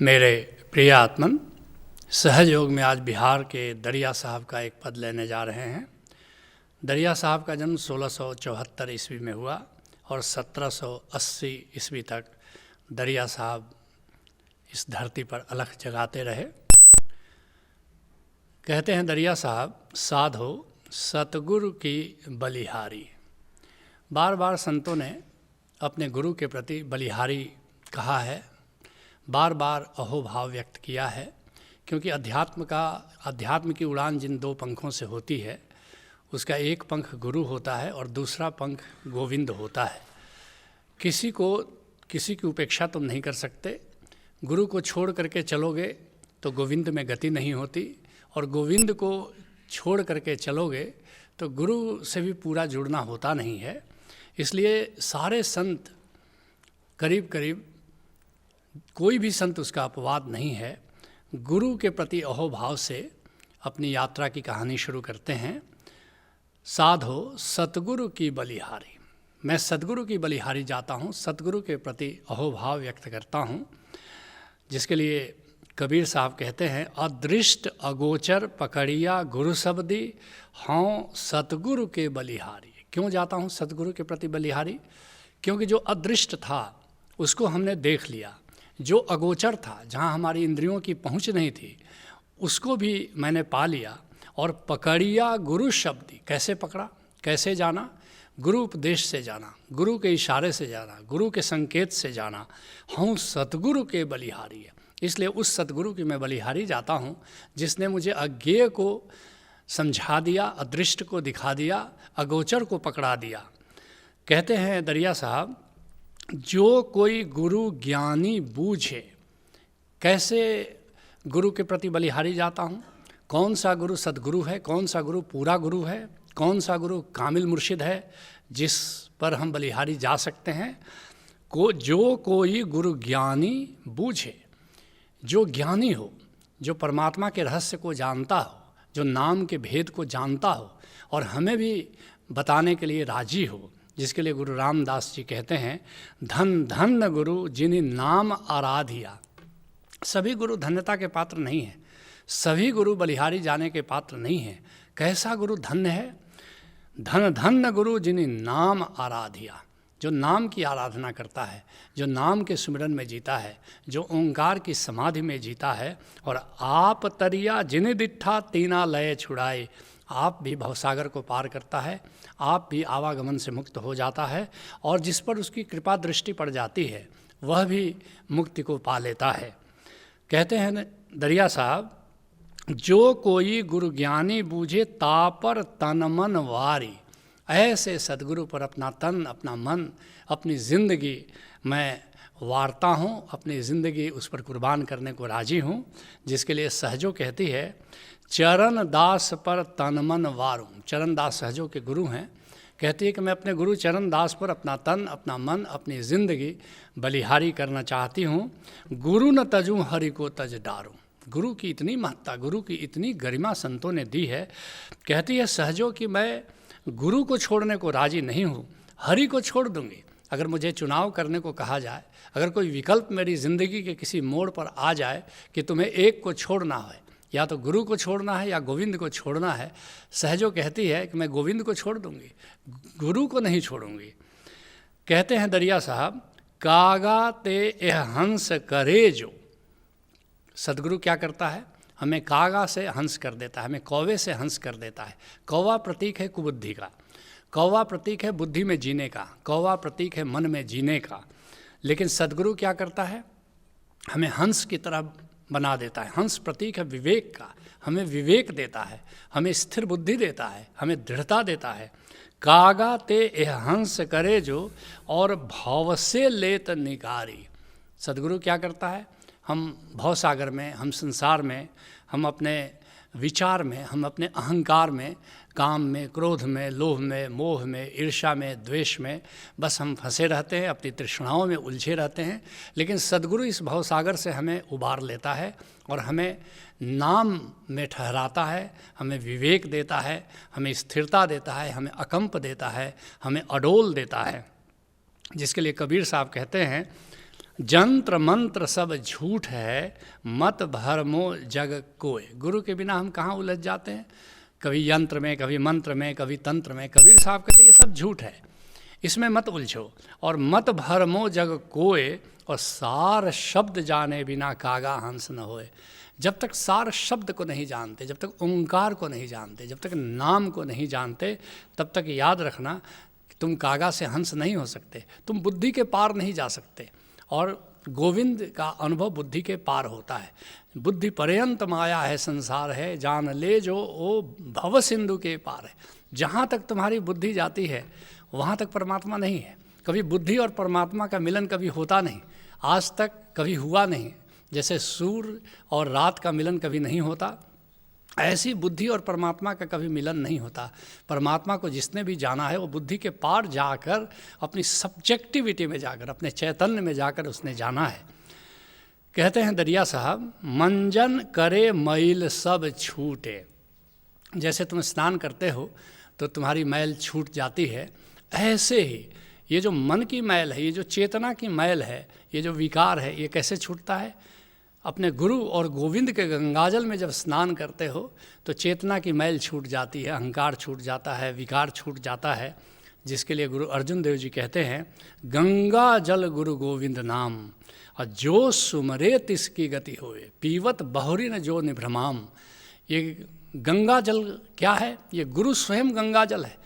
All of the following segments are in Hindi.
मेरे प्रिय आत्मन, सहज योग में आज बिहार के दरिया साहब का एक पद लेने जा रहे हैं। दरिया साहब का जन्म 1674 ईस्वी में हुआ और 1780 ईस्वी तक दरिया साहब इस धरती पर अलख जगाते रहे। कहते हैं दरिया साहब, साधो सतगुरु की बलिहारी। बार बार संतों ने अपने गुरु के प्रति बलिहारी कहा है, बार बार अहोभाव व्यक्त किया है, क्योंकि अध्यात्म की उड़ान जिन दो पंखों से होती है, उसका एक पंख गुरु होता है और दूसरा पंख गोविंद होता है। किसी की उपेक्षा तुम नहीं कर सकते। गुरु को छोड़ करके चलोगे तो गोविंद में गति नहीं होती, और गोविंद को छोड़ करके चलोगे तो गुरु से भी पूरा जुड़ना होता नहीं है। इसलिए सारे संत करीब करीब कोई भी संत उसका अपवाद नहीं है, गुरु के प्रति अहोभाव से अपनी यात्रा की कहानी शुरू करते हैं। साधो सतगुरु की बलिहारी। मैं सतगुरु की बलिहारी जाता हूँ, सतगुरु के प्रति अहोभाव व्यक्त करता हूँ, जिसके लिए कबीर साहब कहते हैं, अदृष्ट अगोचर पकड़िया गुरु शब्दी, हाँ सतगुरु के बलिहारी। क्यों जाता हूँ सतगुरु के प्रति बलिहारी? क्योंकि जो अदृष्ट था उसको हमने देख लिया, जो अगोचर था, जहाँ हमारी इंद्रियों की पहुँच नहीं थी, उसको भी मैंने पा लिया। और पकड़िया गुरु शब्दी, कैसे पकड़ा, कैसे जाना? गुरु उपदेश से जाना, गुरु के इशारे से जाना, गुरु के संकेत से जाना। हूँ सतगुरु के बलिहारी है। इसलिए उस सतगुरु की मैं बलिहारी जाता हूँ, जिसने मुझे अज्ञेय को समझा दिया, अदृष्ट को दिखा दिया, अगोचर को पकड़ा दिया। कहते हैं दरिया साहब, जो कोई गुरु ज्ञानी बूझे। कैसे गुरु के प्रति बलिहारी जाता हूँ? कौन सा गुरु सद्गुरु है, कौन सा गुरु पूरा गुरु है, कौन सा गुरु कामिल मुर्शिद है जिस पर हम बलिहारी जा सकते हैं? जो कोई गुरु ज्ञानी बूझे, जो ज्ञानी हो, जो परमात्मा के रहस्य को जानता हो, जो नाम के भेद को जानता हो और हमें भी बताने के लिए राजी हो, जिसके लिए गुरु रामदास जी कहते हैं, धन धन गुरु जिन्हीं नाम आराधिया। सभी गुरु धन्यता के पात्र नहीं हैं, सभी गुरु बलिहारी जाने के पात्र नहीं हैं। कैसा गुरु धन्य है? धन धन गुरु जिन्हीं नाम आराधिया। जो नाम की आराधना करता है, जो नाम के सुमिरन में जीता है, जो ओंकार की समाधि में जीता है। और आप तरिया जिन दिट्ठा तीना लय छुड़ाए। आप भी भवसागर को पार करता है, आप भी आवागमन से मुक्त हो जाता है, और जिस पर उसकी कृपा दृष्टि पड़ जाती है वह भी मुक्ति को पा लेता है। कहते हैं दरिया साहब, जो कोई गुरु ज्ञानी बूझे तापर तन मन वारी। ऐसे सद्गुरु पर अपना तन, अपना मन, अपनी ज़िंदगी मैं वारता हूँ, अपनी ज़िंदगी उस पर कुर्बान करने को राजी हूँ। जिसके लिए सहजो कहती है, चरण दास पर तन मन वारूं। चरण दास सहजो के गुरु हैं। कहती है कि मैं अपने गुरु चरण दास पर अपना तन, अपना मन, अपनी ज़िंदगी बलिहारी करना चाहती हूँ। गुरु न तजूं हरि को तज डारूं। गुरु की इतनी महत्ता, गुरु की इतनी गरिमा संतों ने दी है। कहती है सहजो कि मैं गुरु को छोड़ने को राजी नहीं हूँ, हरि को छोड़ दूंगी। अगर मुझे चुनाव करने को कहा जाए, अगर कोई विकल्प मेरी ज़िंदगी के किसी मोड़ पर आ जाए कि तुम्हें एक को छोड़ना है, या तो गुरु को छोड़ना है या गोविंद को छोड़ना है, सहजो कहती है कि मैं गोविंद को छोड़ दूंगी, गुरु को नहीं छोड़ूंगी। कहते हैं दरिया साहब, कागा ते एह हंस करे जो। सदगुरु क्या करता है? हमें कागा से हंस कर देता है, हमें कौवे से हंस कर देता है। कौवा प्रतीक है कुबुद्धि का, कौवा प्रतीक है बुद्धि में जीने का, कौवा प्रतीक है मन में जीने का। लेकिन सदगुरु क्या करता है? हमें हंस की तरह बना देता है। हंस प्रतीक है विवेक का, हमें विवेक देता है, हमें स्थिर बुद्धि देता है, हमें दृढ़ता देता है। कागा ते एह हंस करे जो, और भाव से लेत निकारी। सदगुरु क्या करता है? हम भवसागर में, हम संसार में, हम अपने विचार में, हम अपने अहंकार में, काम में, क्रोध में, लोभ में, मोह में, ईर्ष्या में, द्वेष में बस हम फंसे रहते हैं, अपनी तृष्णाओं में उलझे रहते हैं। लेकिन सद्गुरु इस भवसागर से हमें उबार लेता है और हमें नाम में ठहराता है, हमें विवेक देता है, हमें स्थिरता देता है, हमें अकंप देता है, हमें अडोल देता है। जिसके लिए कबीर साहब कहते हैं, जंत्र मंत्र सब झूठ है, मत भरमो जग कोय। गुरु के बिना हम कहाँ उलझ जाते हैं, कभी यंत्र में, कभी मंत्र में, कभी तंत्र में। कबीर साहब कहते ये सब झूठ है, इसमें मत उलझो। और मत भरमो जग कोय, और सार शब्द जाने बिना कागा हंस न होए। जब तक सार शब्द को नहीं जानते, जब तक ओंकार को नहीं जानते, जब तक नाम को नहीं जानते, तब तक याद रखना कि तुम कागा से हंस नहीं हो सकते, तुम बुद्धि के पार नहीं जा सकते। और गोविंद का अनुभव बुद्धि के पार होता है। बुद्धि पर्यंत माया है संसार है, जान ले जो ओ भव सिंधु के पार है। जहाँ तक तुम्हारी बुद्धि जाती है वहाँ तक परमात्मा नहीं है। कभी बुद्धि और परमात्मा का मिलन कभी होता नहीं, आज तक कभी हुआ नहीं। जैसे सूर्य और रात का मिलन कभी नहीं होता, ऐसी बुद्धि और परमात्मा का कभी मिलन नहीं होता। परमात्मा को जिसने भी जाना है वो बुद्धि के पार जाकर, अपनी सब्जेक्टिविटी में जाकर, अपने चैतन्य में जाकर उसने जाना है। कहते हैं दरिया साहब, मंजन करे मैल सब छूटे। जैसे तुम स्नान करते हो तो तुम्हारी मैल छूट जाती है, ऐसे ही ये जो मन की मैल है, ये जो चेतना की मैल है, ये जो विकार है, ये कैसे छूटता है? अपने गुरु और गोविंद के गंगाजल में जब स्नान करते हो तो चेतना की मैल छूट जाती है, अहंकार छूट जाता है, विकार छूट जाता है। जिसके लिए गुरु अर्जुन देव जी कहते हैं, गंगा जल गुरु गोविंद नाम, और जो सुमरे तिसकी गति होए, पीवत बहुरी न जो निभ्रमाम। ये गंगा जल क्या है? ये गुरु स्वयं गंगा जल है,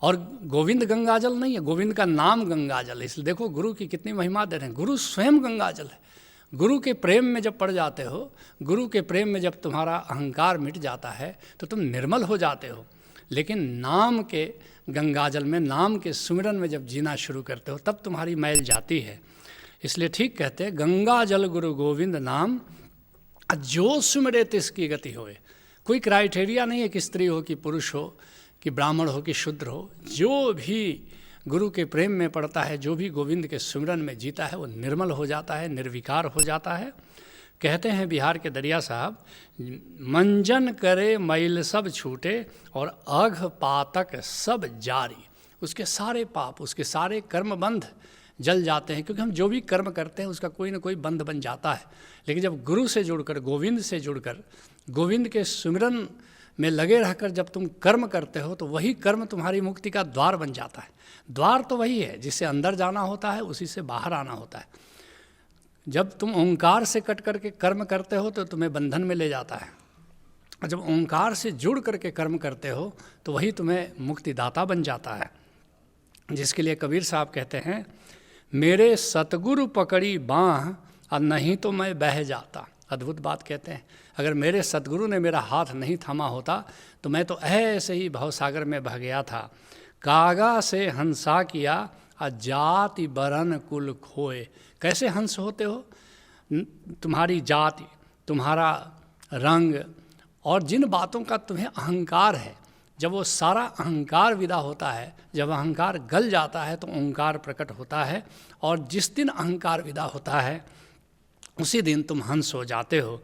और गोविंद गंगा जल नहीं है, गोविंद का नाम गंगा जल है। इसलिए देखो गुरु की कितनी महिमा दे रहे हैं, गुरु स्वयं गंगा जल है। गुरु के प्रेम में जब पड़ जाते हो, गुरु के प्रेम में जब तुम्हारा अहंकार मिट जाता है तो तुम निर्मल हो जाते हो। लेकिन नाम के गंगाजल में, नाम के सुमिरन में जब जीना शुरू करते हो तब तुम्हारी मैल जाती है। इसलिए ठीक कहते हैं, गंगा जल गुरु गोविंद नाम, जो सुमिरे तिसकी गति होए। कोई क्राइटेरिया नहीं है कि स्त्री हो कि पुरुष हो, कि ब्राह्मण हो कि शूद्र हो। जो भी गुरु के प्रेम में पड़ता है, जो भी गोविंद के सुमिरन में जीता है, वो निर्मल हो जाता है, निर्विकार हो जाता है। कहते हैं बिहार के दरिया साहब, मंजन करे मैल सब छूटे, और अघ पातक सब जारी। उसके सारे पाप, उसके सारे कर्म बंध जल जाते हैं, क्योंकि हम जो भी कर्म करते हैं उसका कोई ना कोई बंध बन जाता है। लेकिन जब गुरु से जुड़कर, गोविंद से जुड़कर, गोविंद के सुमिरन में लगे रहकर जब तुम कर्म करते हो तो वही कर्म तुम्हारी मुक्ति का द्वार बन जाता है। द्वार तो वही है, जिससे अंदर जाना होता है, उसी से बाहर आना होता है। जब तुम ओंकार से कट करके कर्म करते हो तो तुम्हें बंधन में ले जाता है, और जब ओंकार से जुड़ करके कर्म करते हो तो वही तुम्हें मुक्तिदाता बन जाता है। जिसके लिए कबीर साहब कहते हैं, मेरे सतगुरु पकड़ी बाँह, और नहीं तो मैं बह जाता। अद्भुत बात कहते हैं, अगर मेरे सतगुरु ने मेरा हाथ नहीं थामा होता तो मैं तो ऐसे ही भवसागर में बह गया था। कागा से हंसा किया, जाति बरन कुल खोए। कैसे हंस होते हो? तुम्हारी जाति, तुम्हारा रंग, और जिन बातों का तुम्हें अहंकार है, जब वो सारा अहंकार विदा होता है, जब अहंकार गल जाता है तो ओंकार प्रकट होता है। और जिस दिन अहंकार विदा होता है उसी दिन तुम हंस हो जाते हो।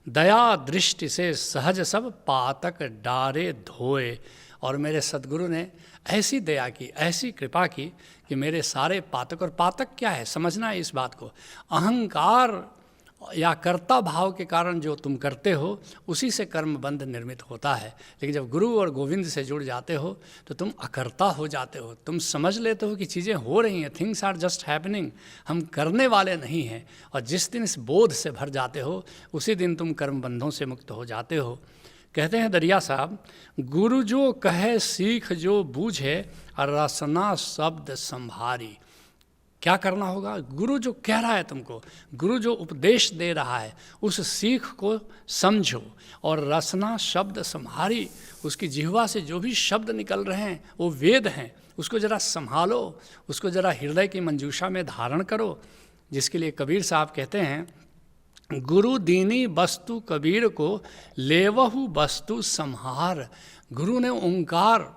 दया दृष्टि से सहज सब पातक डारे धोए। और मेरे सद्गुरु ने ऐसी दया की, ऐसी कृपा की कि मेरे सारे पातक, और पातक क्या है समझना है इस बात को, अहंकार या कर्ता भाव के कारण जो तुम करते हो उसी से कर्म बंध निर्मित होता है। लेकिन जब गुरु और गोविंद से जुड़ जाते हो तो तुम अकर्ता हो जाते हो। तुम समझ लेते हो कि चीज़ें हो रही हैं, थिंग्स आर जस्ट हैपनिंग, हम करने वाले नहीं हैं। और जिस दिन इस बोध से भर जाते हो उसी दिन तुम कर्म बंधों से मुक्त हो जाते हो। कहते हैं दरिया साहब, गुरु जो कहे सीख जो बूझे, और रसना शब्द संभारी। क्या करना होगा? गुरु जो कह रहा है तुमको, गुरु जो उपदेश दे रहा है, उस सीख को समझो, और रसना शब्द संभारी। उसकी जिह्वा से जो भी शब्द निकल रहे हैं वो वेद हैं, उसको ज़रा संभालो, उसको ज़रा हृदय की मंजूषा में धारण करो। जिसके लिए कबीर साहब कहते हैं, गुरु दीनी वस्तु कबीर को, लेवहु वस्तु संहार। गुरु ने ओंकार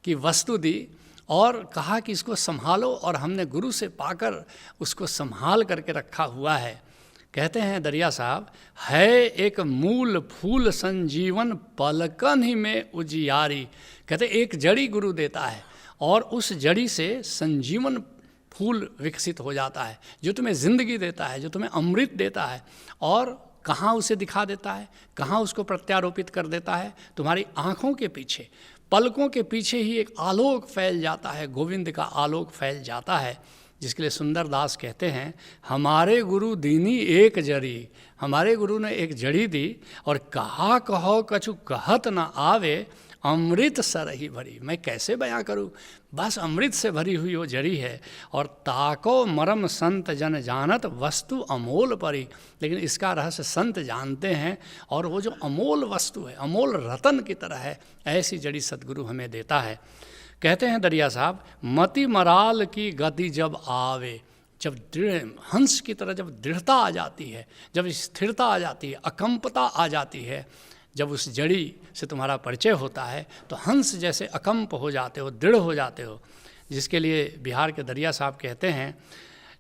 की वस्तु दी और कहा कि इसको संभालो, और हमने गुरु से पाकर उसको संभाल करके रखा हुआ है। कहते हैं दरिया साहब, है एक मूल फूल संजीवन पलकन ही में उजियारी। कहते एक जड़ी गुरु देता है और उस जड़ी से संजीवन फूल विकसित हो जाता है, जो तुम्हें ज़िंदगी देता है, जो तुम्हें अमृत देता है। और कहाँ उसे दिखा देता है, कहाँ उसको प्रत्यारोपित कर देता है? तुम्हारी आँखों के पीछे, पलकों के पीछे ही एक आलोक फैल जाता है, गोविंद का आलोक फैल जाता है, जिसके लिए सुंदरदास कहते हैं, हमारे गुरु दीनी एक जड़ी, हमारे गुरु ने एक जड़ी दी और कहा कहो कछु कहत न आवे, अमृत सरही भरी। मैं कैसे बयां करूं, बस अमृत से भरी हुई वो जड़ी है। और ताको मरम संत जन जानत, वस्तु अमोल परी। लेकिन इसका रहस्य संत जानते हैं, और वो जो अमोल वस्तु है, अमोल रतन की तरह है, ऐसी जड़ी सद्गुरु हमें देता है। कहते हैं दरिया साहब, मति मराल की गति जब आवे, जब दृढ़ हंस की तरह जब दृढ़ता आ जाती है, जब स्थिरता आ जाती है, अकंपता आ जाती है, जब उस जड़ी से तुम्हारा परिचय होता है तो हंस जैसे अकंप हो जाते हो, दृढ़ हो जाते हो। जिसके लिए बिहार के दरिया साहब कहते हैं,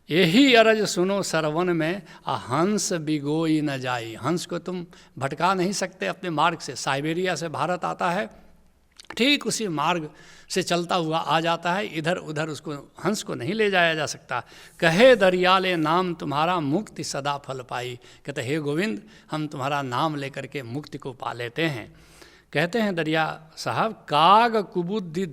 यही अरज सुनो सरवन में, हंस बिगोई न जाई। हंस को तुम भटका नहीं सकते अपने मार्ग से। साइबेरिया से भारत आता है, ठीक उसी मार्ग से चलता हुआ आ जाता है, इधर उधर उसको हंस को नहीं ले जाया जा सकता। कहे दरियाले नाम तुम्हारा, मुक्ति सदा फल पाई। कहते हे गोविंद, हम तुम्हारा नाम लेकर के मुक्ति को पा लेते हैं। कहते हैं दरिया साहब, काग कुबुद्धि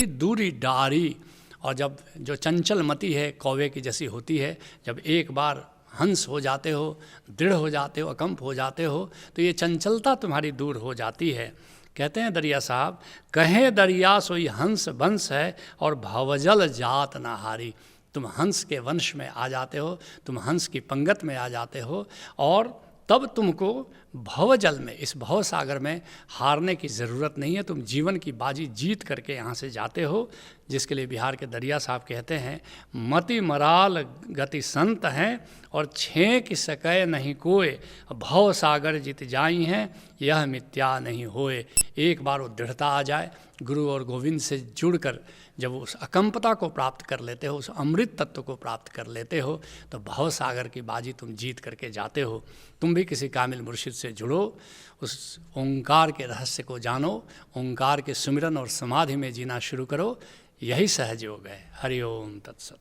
दूरी डारी। और जब जो चंचल मति है, कौवे की जैसी होती है, जब एक बार हंस हो जाते हो, दृढ़ हो जाते हो, अकंप हो जाते हो, तो ये चंचलता तुम्हारी दूर हो जाती है। कहते हैं दरिया साहब, कहें दरिया सोई हंस वंश है, और भवजल जात ना हारी। तुम हंस के वंश में आ जाते हो, तुम हंस की पंगत में आ जाते हो, और तब तुमको भवजल में, इस भव सागर में हारने की ज़रूरत नहीं है। तुम जीवन की बाजी जीत करके यहाँ से जाते हो। जिसके लिए बिहार के दरिया साहब कहते हैं, मति मराल गति संत हैं, और छेंक सकै नहीं कोय, भव सागर जीत जाई हैं, यह मिथ्या नहीं होए। एक बार वो दृढ़ता आ जाए, गुरु और गोविंद से जुड़कर जब उस अकंपता को प्राप्त कर लेते हो, उस अमृत तत्व को प्राप्त कर लेते हो, तो भव सागर की बाजी तुम जीत करके जाते हो। तुम भी किसी कामिल मुर्शिद से जुड़ो, उस ओंकार के रहस्य को जानो, ओंकार के सुमिरन और समाधि में जीना शुरू करो। यही सहज योग है। हरि ओम तत्सत।